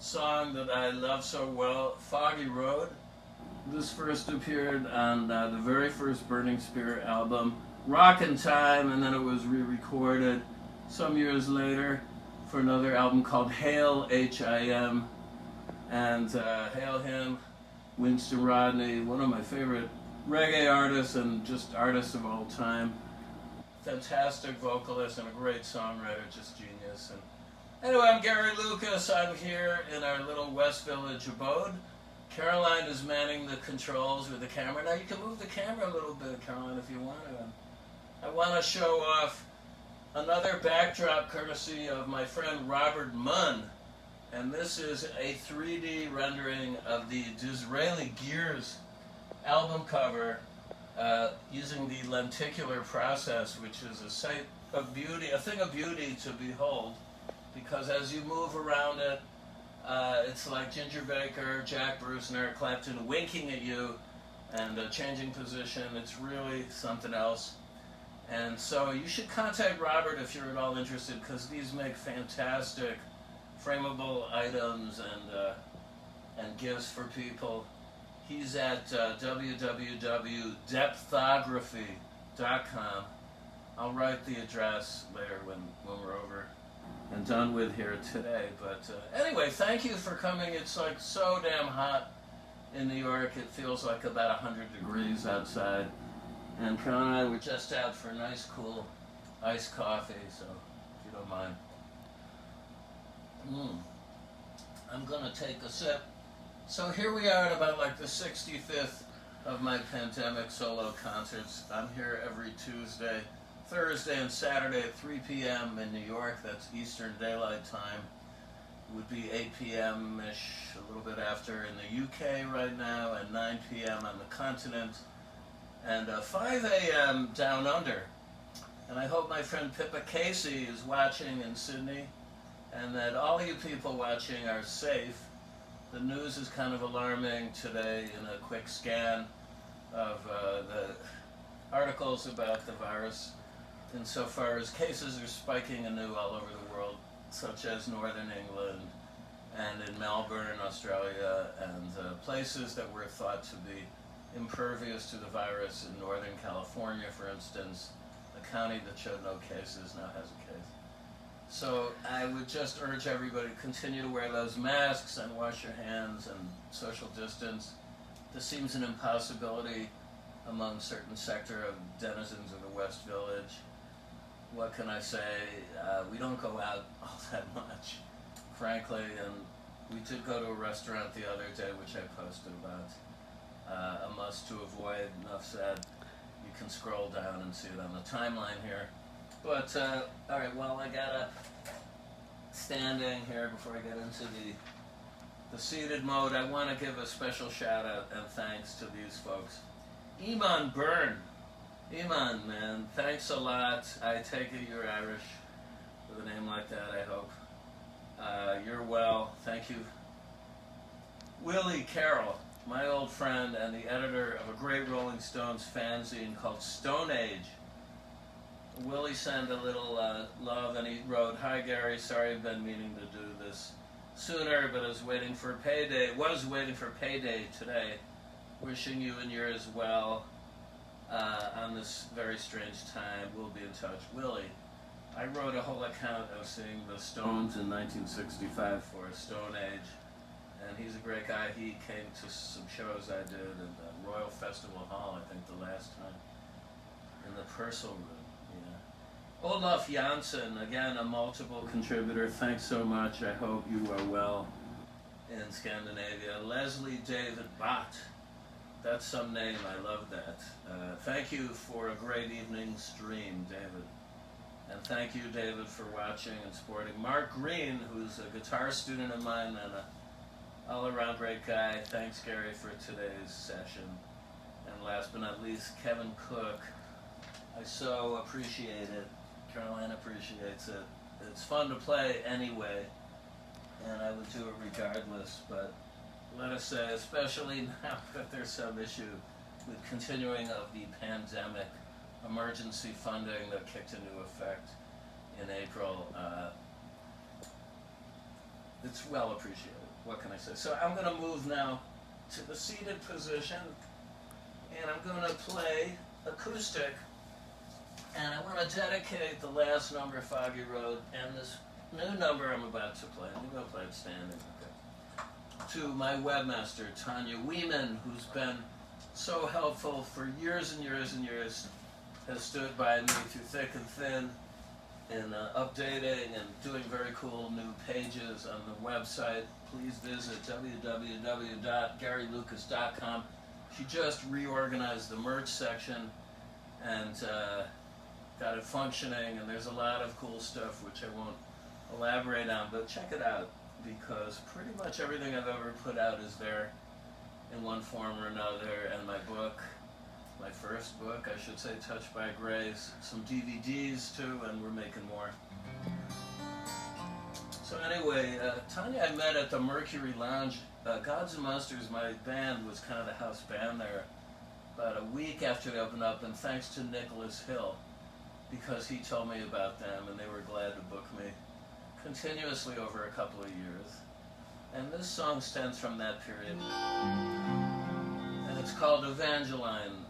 Song that I love so well, Foggy Road. This first appeared on the very first Burning Spear album, Rockin' Time, and then it was re-recorded some years later for another album called Hail, H-I-M, and Hail Him, Winston Rodney, one of my favorite reggae artists and just artists of all time. fantastic vocalist and a great songwriter, just genius. And anyway, I'm Gary Lucas. I'm here in our little West Village abode. Caroline is manning the controls with the camera. Now you can move the camera a little bit, Caroline, if you want to. I want to show off another backdrop courtesy of my friend Robert Munn. And this is a 3D rendering of the Disraeli Gears album cover using the lenticular process, which is a sight of beauty, a thing of beauty to behold, because as you move around it, it's like Ginger Baker, Jack Bruce, and Eric Clapton winking at you and changing position. It's really something else. And so you should contact Robert if you're at all interested, because these make fantastic frameable items and gifts for people. He's at www.depthography.com. I'll write the address later when we're over and done with here today. But anyway, thank you for coming. It's like so damn hot in New York. It feels like about 100 degrees outside. And Caroline and I were just out for a nice, cool iced coffee, so if you don't mind. I'm going to take a sip. So here we are at about like the 65th of my pandemic solo concerts. I'm here every Tuesday, Thursday, and Saturday at 3 p.m. in New York. That's Eastern Daylight Time. It would be 8 p.m.-ish, a little bit after in the UK right now, and 9 p.m. on the continent, and 5 a.m. down under. And I hope my friend Pippa Casey is watching in Sydney, and that all you people watching are safe. The news is kind of alarming today in a quick scan of the articles about the virus, insofar as cases are spiking anew all over the world, such as Northern England and in Melbourne, Australia, and places that were thought to be impervious to the virus in Northern California, for instance. A county that showed no cases now has a case. So I would just urge everybody to continue to wear those masks and wash your hands and social distance. This seems an impossibility among certain sector of denizens of the West Village. What can I say? We don't go out all that much, frankly, and we did go to a restaurant the other day, which I posted about. A must to avoid, enough said. You can scroll down and see it on the timeline here. But, all right, well, I got a standing here before I get into the seated mode. I want to give a special shout out and thanks to these folks. Eamon Byrne. Eamon, man, thanks a lot. I take it you're Irish with a name like that, I hope. You're well. Thank you. Willie Carroll, my old friend and the editor of a great Rolling Stones fanzine called Stone Age. Willie sent a little love, and he wrote, "Hi Gary, sorry I've been meaning to do this sooner, but I was waiting for payday today. Wishing you and yours well on this very strange time. We'll be in touch." Willie, I wrote a whole account of seeing the Stones in 1965 for Stone Age, and he's a great guy. He came to some shows I did at the Royal Festival Hall, I think the last time, in the Purcell Room. Olaf Janssen, again, a multiple contributor. Thanks so much. I hope you are well in Scandinavia. Leslie David Bott. That's some name. I love that. Thank you for a great evening stream, David. And thank you, David, for watching and supporting. Mark Green, who's a guitar student of mine and an all-around great guy. Thanks, Gary, for today's session. And last but not least, Kevin Cook. I so appreciate it. Caroline appreciates it. It's fun to play anyway, and I would do it regardless, but let us say, especially now that there's some issue with continuing of the pandemic, emergency funding that kicked into effect in April, it's well appreciated. What can I say? So I'm going to move now to the seated position, and I'm going to play acoustic. And I want to dedicate the last number, Foggy Road, and this new number I'm about to play, I'm going to play it standing, okay, to my webmaster, Tanya Weeman, who's been so helpful for years and years and years has stood by me through thick and thin in updating and doing very cool new pages on the website. Please visit www.garylucas.com. She just reorganized the merch section and got it functioning, and there's a lot of cool stuff which I won't elaborate on, but check it out, because pretty much everything I've ever put out is there in one form or another. And my book, my first book, I should say, Touched by Grace, some DVDs too, and we're making more. So anyway, Tanya I met at the Mercury Lounge. Gods and Monsters, my band, was kind of the house band there about a week after they opened up, and thanks to Nicholas Hill, because he told me about them, and they were glad to book me continuously over a couple of years. And this song stems from that period, and it's called Evangeline.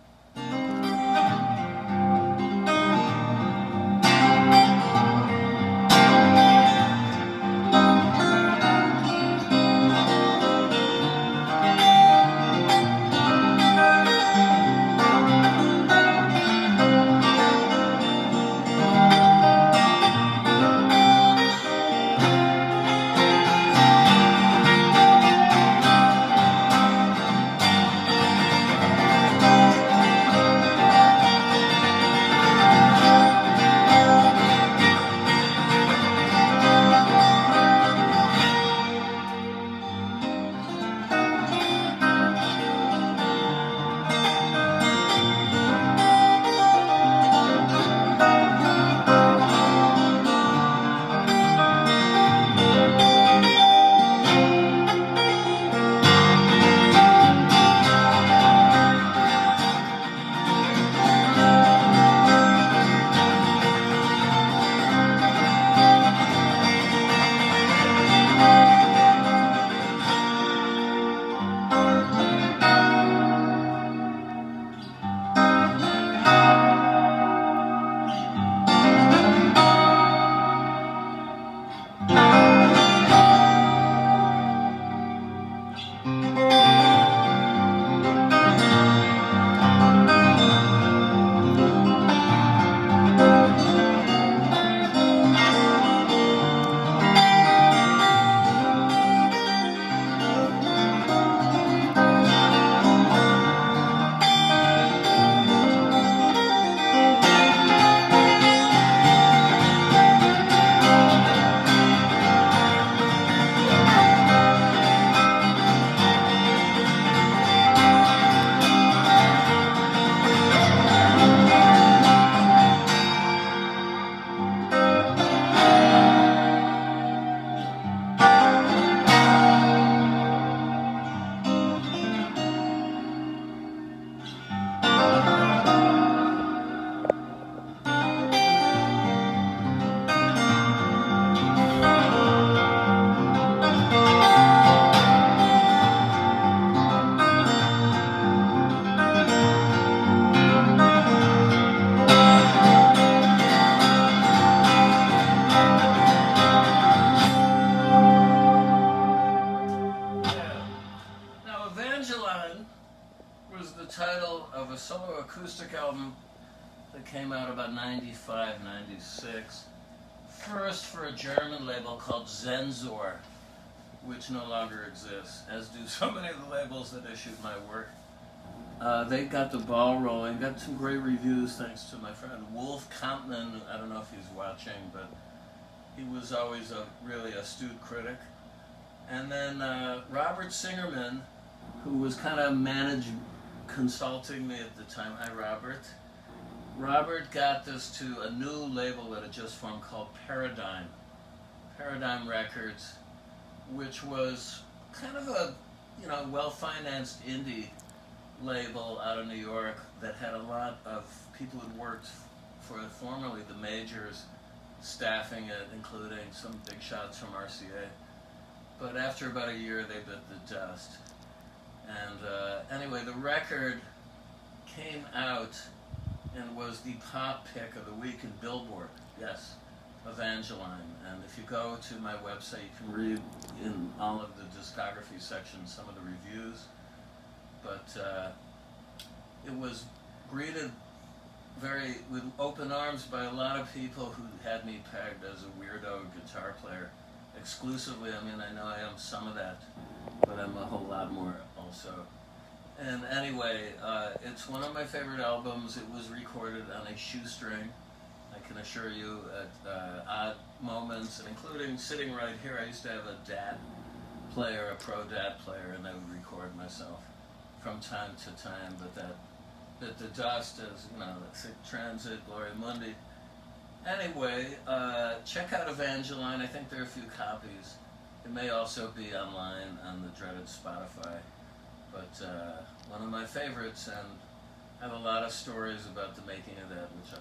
Title of a solo acoustic album that came out about 95, 96. First for a German label called Zensor, which no longer exists, as do so many of the labels that issued my work. They got the ball rolling, got some great reviews thanks to my friend Wolf Kampman. I don't know if he's watching, but he was always a really astute critic. And then Robert Singerman, who was kind of consulting me at the time. Hi, Robert. Robert got this to a new label that had just formed called Paradigm Records, which was kind of a well-financed indie label out of New York that had a lot of people who'd worked for formerly the majors staffing it, including some big shots from RCA. But after about a year, they bit the dust. And anyway, the record came out and was the pop pick of the week in Billboard. Yes, Evangeline. And if you go to my website, you can read in all of the discography sections some of the reviews. But it was greeted with open arms by a lot of people who had me pegged as a weirdo guitar player exclusively. I mean, I know I am some of that, but I'm a whole lot more also. And anyway, it's one of my favorite albums. It was recorded on a shoestring, I can assure you, at odd moments, and including sitting right here. I used to have a DAT player, a pro DAT player, and I would record myself from time to time, but that the dust is, Sick Transit, Gloria Mundi. Anyway, check out Evangeline. I think there are a few copies. It may also be online on the dreaded Spotify. But one of my favorites, and I have a lot of stories about the making of that, which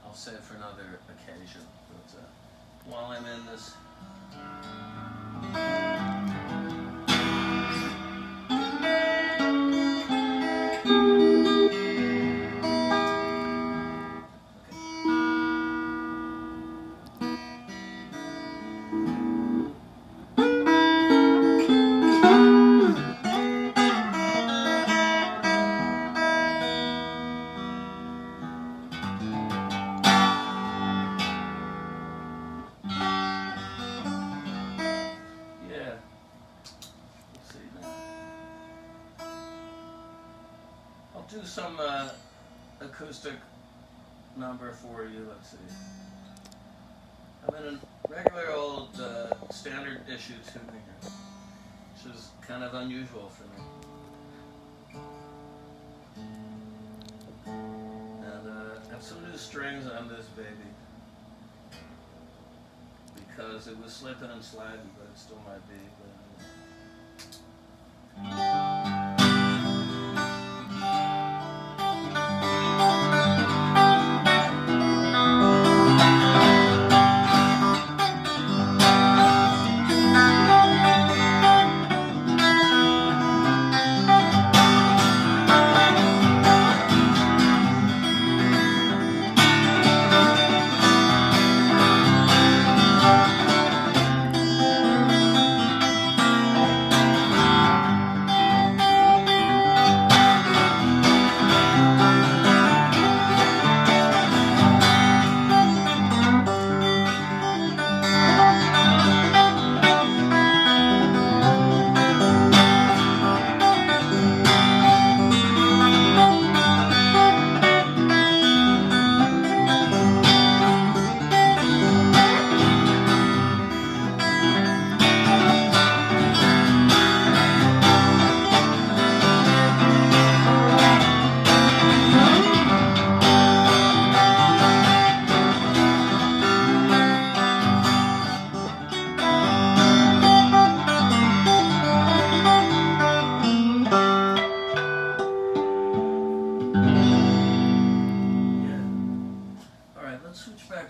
I'll save for another occasion. But while I'm in this... do some acoustic number for you. Let's see. I'm in a regular old standard issue tuning here, which is kind of unusual for me. And I have some new strings on this baby because it was slipping and sliding, but it still might be.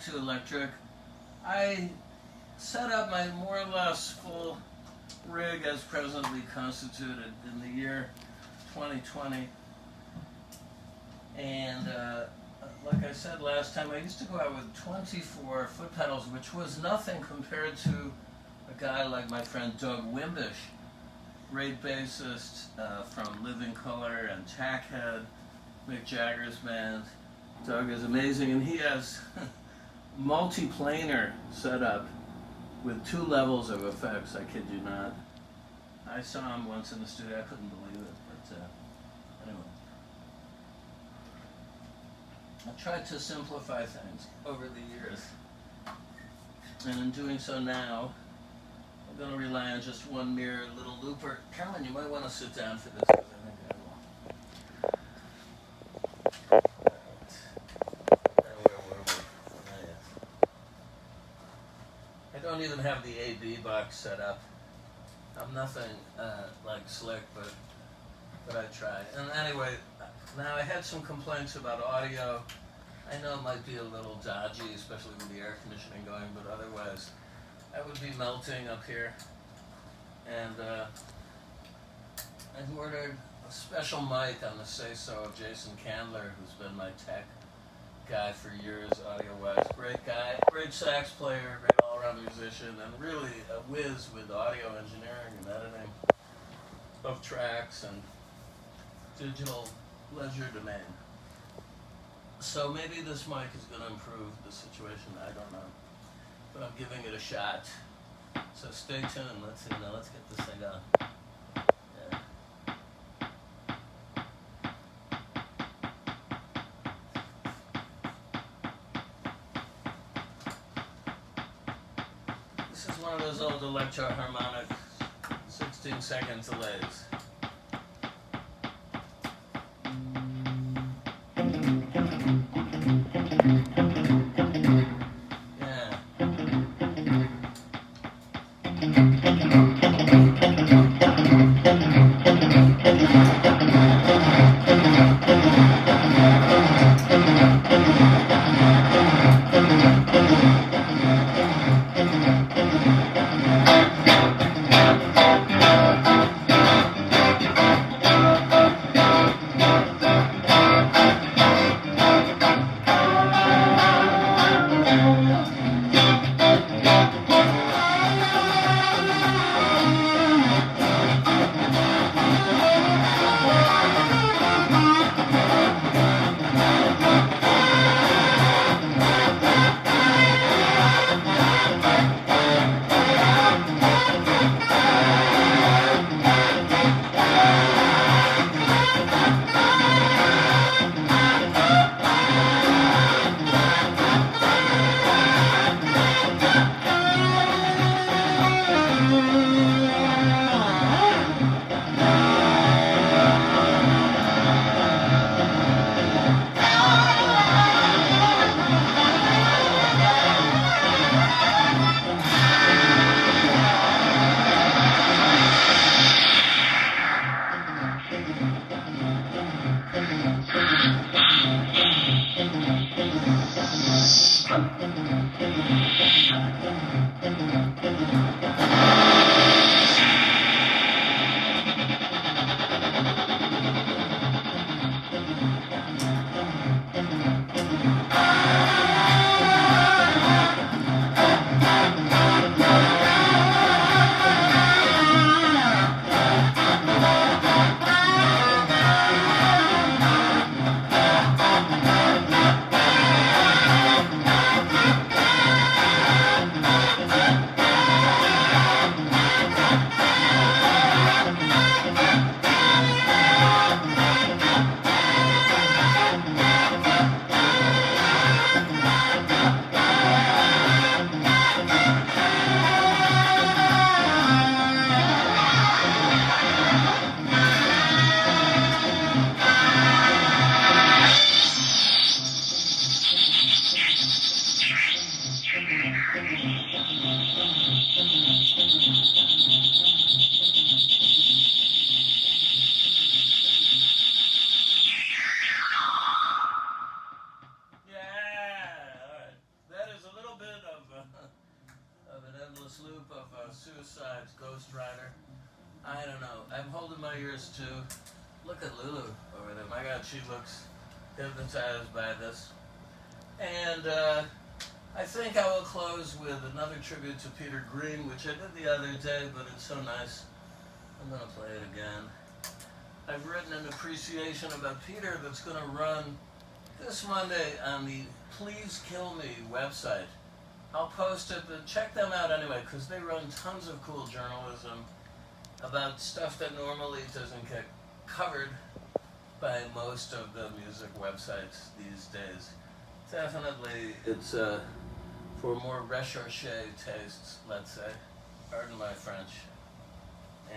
To electric. I set up my more or less full rig as presently constituted in the year 2020, and like I said last time, I used to go out with 24 foot pedals, which was nothing compared to a guy like my friend Doug Wimbish, great bassist from Living Colour and Tackhead, Mick Jagger's band. Doug is amazing, and he has multi-planar setup with 2 levels of effects. I kid you not. I saw him once in the studio. I couldn't believe it, but anyway. I've tried to simplify things over the years, and in doing so now, I'm going to rely on just one mere little looper. Carolyn, you might want to sit down for this, because I think I will. I don't even have the AB box set up. I'm nothing like slick, but I try. And anyway, now I had some complaints about audio. I know it might be a little dodgy, especially with the air conditioning going, but otherwise I would be melting up here. And I've ordered a special mic on the say-so of Jason Candler, who's been my tech guy for years, audio-wise. Great guy, great sax player, great all-around musician, and really a whiz with audio engineering and editing of tracks and digital leisure domain. So maybe this mic is going to improve the situation. I don't know, but I'm giving it a shot. So stay tuned. Let's see. Now let's get this thing on. Yeah. This is one of those old electro-harmonic 16-second delays. Suicides, Ghost Rider. I don't know. I'm holding my ears too. Look at Lulu over there. My God, she looks hypnotized by this. And I think I will close with another tribute to Peter Green, which I did the other day, but it's so nice. I'm going to play it again. I've written an appreciation about Peter that's going to run this Monday on the Please Kill Me website. I'll post it, but check them out anyway, because they run tons of cool journalism about stuff that normally doesn't get covered by most of the music websites these days. Definitely, it's for more recherche tastes, let's say. Pardon my French.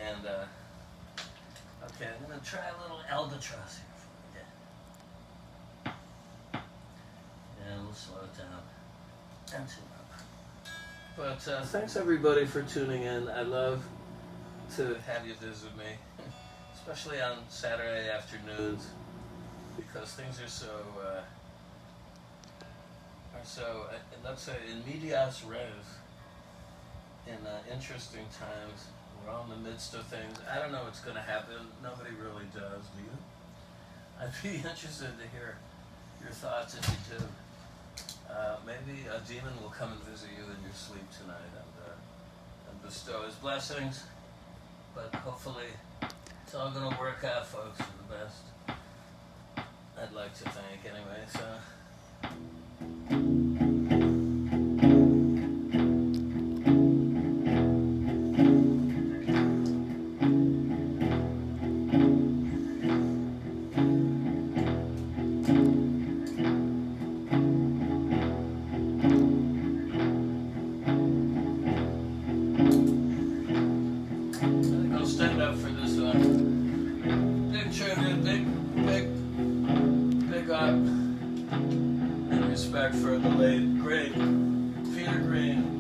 And, okay, I'm going to try a little albatross here for you. And we'll slow it down. And tune up. But thanks everybody for tuning in. I love to have you visit me, especially on Saturday afternoons, because things are so, let's say, in medias res, in interesting times. We're all in the midst of things. I don't know what's going to happen. Nobody really does, do you? I'd be interested to hear your thoughts if you do. Maybe a demon will come and visit you in your sleep tonight and bestow his blessings. But hopefully it's all going to work out, folks, for the best. I'd like to think anyway. So. I'll stand up for this one. Big tribute, big up in respect for the late, great Peter Green.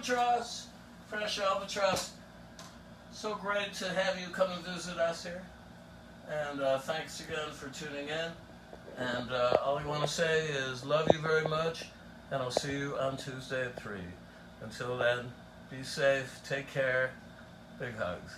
Albatross. Fresh Albatross. So great to have you come and visit us here. And thanks again for tuning in. And all I want to say is love you very much. And I'll see you on Tuesday at 3. Until then, be safe, take care, big hugs.